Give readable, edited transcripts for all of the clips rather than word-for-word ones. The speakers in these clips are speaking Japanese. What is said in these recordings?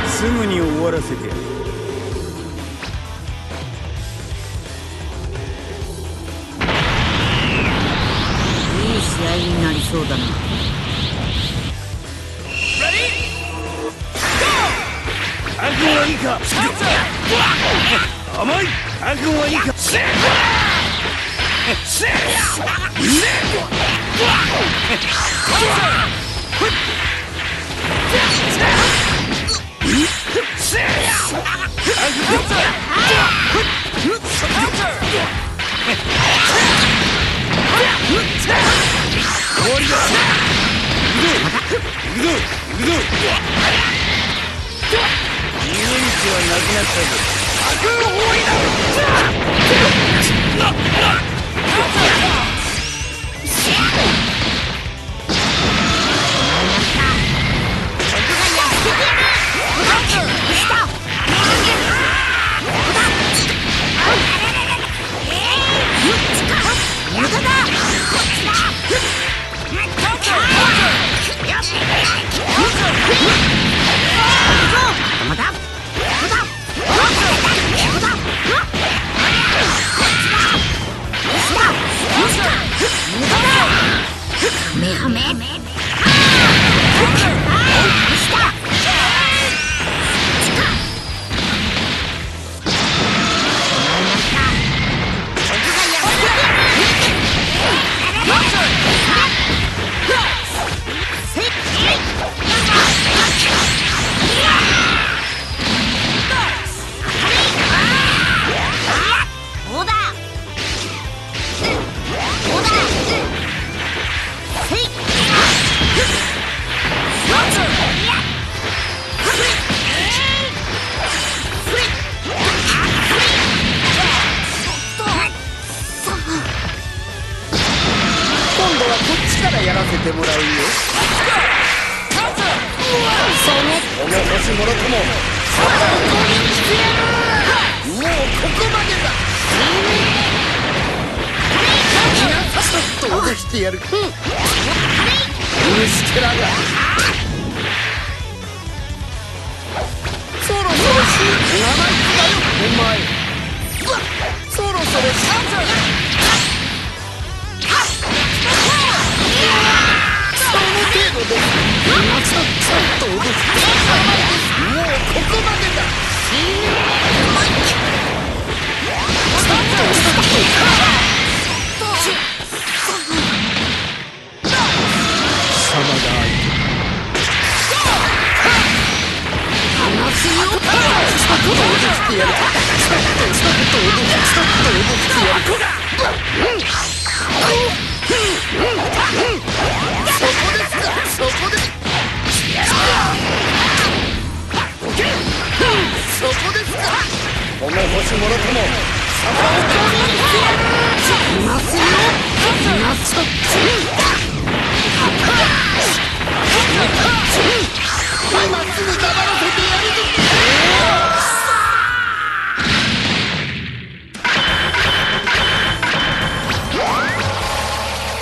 すぐに終わらせてやる。いい試合になりそうだな。覚悟はいいか。甘い。覚悟はいいか。やらせてもらうよ。おめ星もろとももうここまでだ。ちょっと脅してやる。虫けらがそろそろ死ぬ。生意気だよお前。そろそろ死ぬ。その程度でちょっと脅してもうここまでだ。貴様が相手。離すよ。ちょっと脅してやる。ちょっと脅してやる。そこですか。そこですか。この星もろともさまを攻撃してやる。いますよ。今そっち今すぐ黙らせてやるぞ。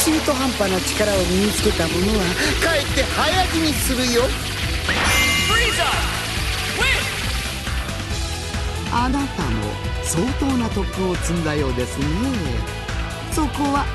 中途半端な力を身につけた者はかえって早死にするよ。あなたも相当な徳を積んだようですね。そこは